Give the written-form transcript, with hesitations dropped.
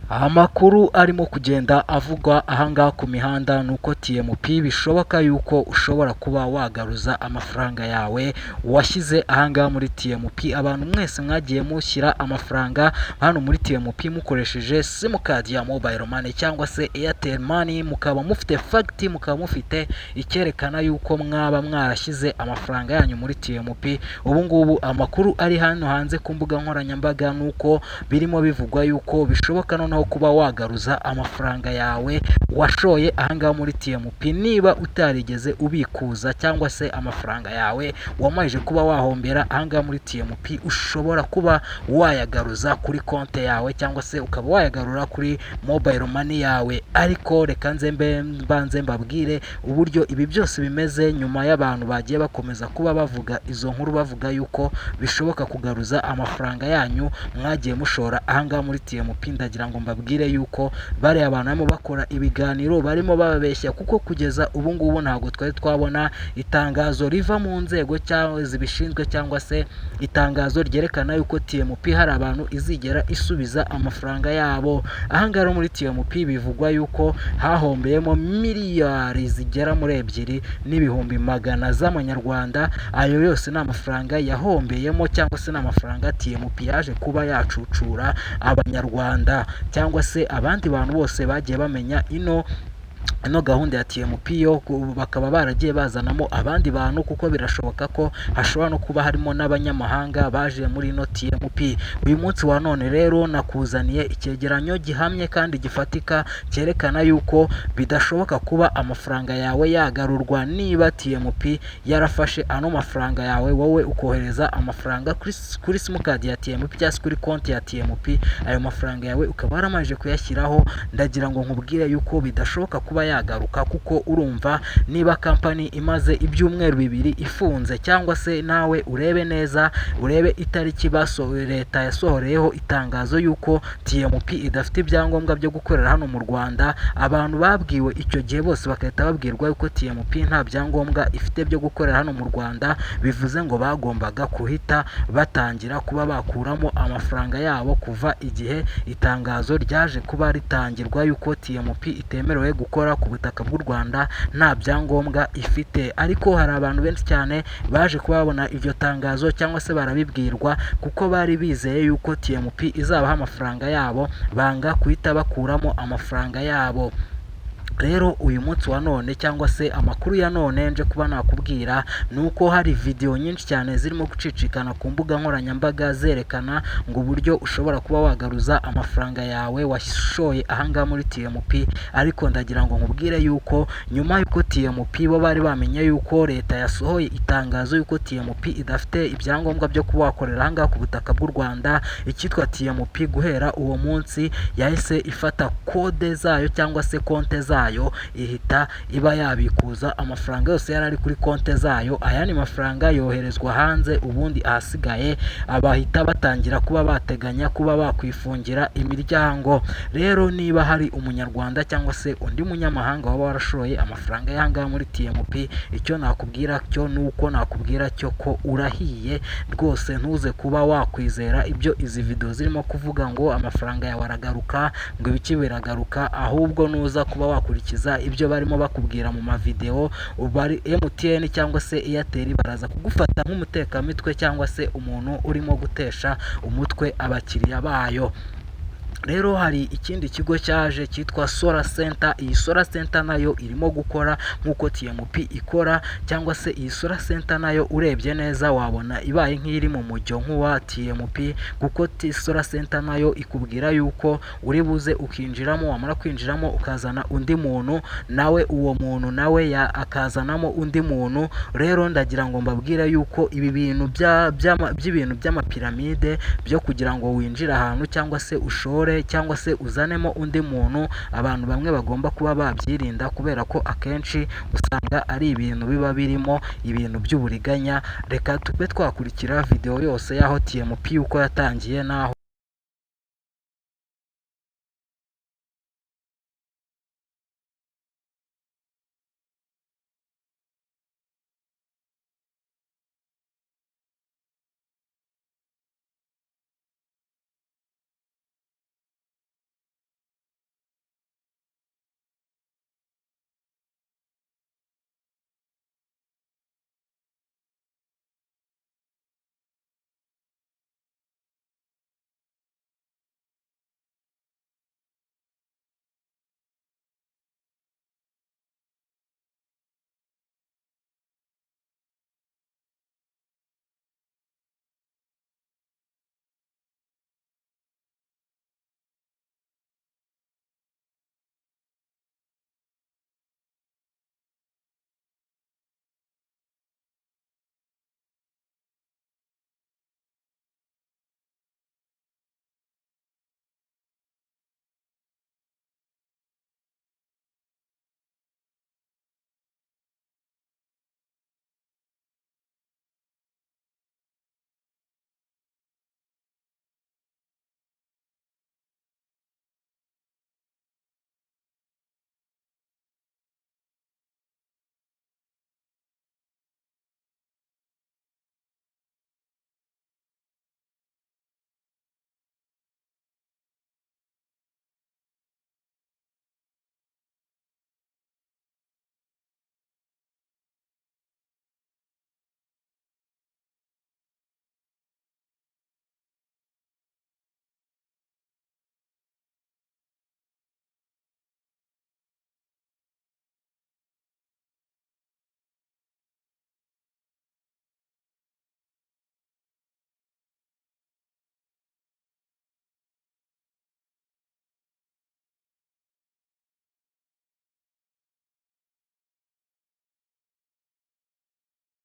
Amakuru arimo kugenda avugwa ahangaha ku mihanda nuko TMP bishoboka yuko ushobora kuba wagaruza amafaranga yawe washyize ahangaha muri TMP. Abantu mwese mwagiye mushyira amafaranga hano muri TMP mukoresheje simukadi ya mobile money cyangwa se Airtel money, mukaba mufite fagiti, mukaba mufite icyerekana yuko mwaba mwarashyize amafaranga yanyu muri TMP. Ubu ngubu amakuru ari hano hanze ku mbuga nkoranyambaga nuko birimo bivugwa yuko bishoboka noneho kuba wagaruza amafaranga yawe washoye ahangaha muri TMP niba utarigeze ubikuza cyangwa se amafaranga yawe wamaze kuba wahombera ahangaha muri TMP, ushobora kuba wayagaruza kuri konti yawe cyangwa se ukaba wayagarura kuri mobile money yawe. Ariko reka mbanze mbabwire uburyo ibi byose bimeze nyuma y'abantu bagiye bakomeza kuba bavuga izo nkuru, bavuga yuko bishoboka kugaruza amafaranga yanyu mwagiye mushora ahangaha muri TMP. Ndagira ngo mbabwire yuko bari abantu barimo bakora ibiganiro barimo bababeshya, kuko kugeza ubu ngubu ntabwo twari twabona itangazo riva mu nzego cyangwa zibishinzwe cyangwa se itangazo ryerekana yuko TMP hari abantu izigera isubiza amafaranga yabo. Ahangaha muri TMP bivugwa yuko hahombeyemo miliyari zigera muri 2,000,000 magana z'amanyarwanda. Ayo yose ni amafaranga yahombeyemo cyangwa se n'amafaranga TMP yaje kuba yacucura abanyarwanda cyangwa se abandi bantu bose bagiye bamenya ino gahunda ya TMP yo bakaba baragiye bazanamo abandi bantu, kuko birashoboka ko hashobora no kuba harimo n'abanyamahanga baje muri ino TMP. Uyu munsi wa none rero nakuzaniye icyegeranyo gihamye kandi gifatika cyerekana yuko bidashoboka kuba amafaranga yawe yagarurwa niba TMP yarafashe ano mafaranga yawe wowe ukohereza amafaranga kuri simukadi ya TMP cyangwa kuri konti ya TMP. Ayo mafaranga yawe ukaba waramaje kuyashyiraho. Ndagira ngo nkubwire yuko bidashoboka kuba yagaruka, kuko urumva niba kampani imaze ibyumweru 2 ifunze, cyangwa se nawe urebe neza, urebe itariki leta yasohoreyeho itangazo yuko TMP idafite ibyangombwa byo gukorera hano mu Rwanda. Abantu babwiwe icyo gihe bose bakahita babwirwa yuko TMP nta byangombwa ifite byo gukorera hano mu Rwanda, bivuze ngo bagombaga kuhita batangira kuba bakuramo amafaranga yabo kuva igihe itangazo ryaje kuba ritangirwa yuko TMP itemerewe gukora ku butaka bw'u Rwanda nta byangombwa ifite. Ariko hari abantu benshi cyane baje kubabona iryo tangazo cyangwa se barabibwirwa, kuko bari bizeye yuko TMP izabaha amafaranga yabo, banga kuhita bakuramo amafaranga yabo. Rero uyu munsi wa none cyangwa se amakuru ya none nje kuba nakubwira nuko hari video nyinshi cyane zirimo gucicikana ku mbuga nkoranyambaga zerekana ngo uburyo ushobora kuba wagaruza amafaranga yawe washoye ahangaha muri TMP. Ariko ndagira ngo nkubwire yuko nyuma yuko TMP bo bari bamenye yuko leta yasohoye itangazo yuko TMP idafite ibyangombwa byo kuba wakorera ahangaha ku butaka bw'u Rwanda, icyitwa TMP guhera uwo munsi yahise ifata kode zayo cyangwa se konte zayo, ihita iba yabikuza amafaranga yose yari ari kuri konte zayo. Ayandi mafaranga yoherezwa hanze, ubundi ahasigaye abahita batangira kuba bateganya kuba bakwifungira imiryango. Rero niba hari umunyarwanda cyangwa se undi munyamahanga waba warashoye amafaranga y'ahangaha muri TMP, icyo nakubwira cyo nuko nakubwira cyo ko urahiye rwose. Ntuze kuba wakwizera ibyo izi video zirimo kuvuga ngo amafaranga yawe aragaruka, ngo ibiki biragaruka, ahubwo nuza kuba wakurikiza ibyo barimo bakubwira mu mavideo. Bari MTN cyangwa se Airtel baraza kugufata nk'umutekamitwe cyangwa se umuntu urimo gutesha umutwe abakiriya bayo. Rero hari ikindi kigo cyaje cyitwa Solar Center. Iyi Solar Center nayo irimo gukora nk'uko TMP ikora, cyangwa se iyi Solar Center nayo urebye neza wabona ibaye nk'iri mu mujyo nk'uwa TMP, kuko Solar Center nayo ikubwira yuko uri buze ukinjiramo, wamara kwinjiramo ukazana undi muntu, nawe uwo muntu nawe akazanamo undi muntu. Rero ndagira ngo mbabwire yuko ibi bintu by'ibintu by'amapiramide byo kugira ngo winjire ahantu cyangwa se ushore cyangwa se uzanemo undi muntu, abantu bamwe bagomba kuba babyirinda, kubera ko akenshi usanga ari ibintu biba birimo ibintu by'uburiganya. Reka tube twakurikira video yose y'aho TMP uko yatangiye naho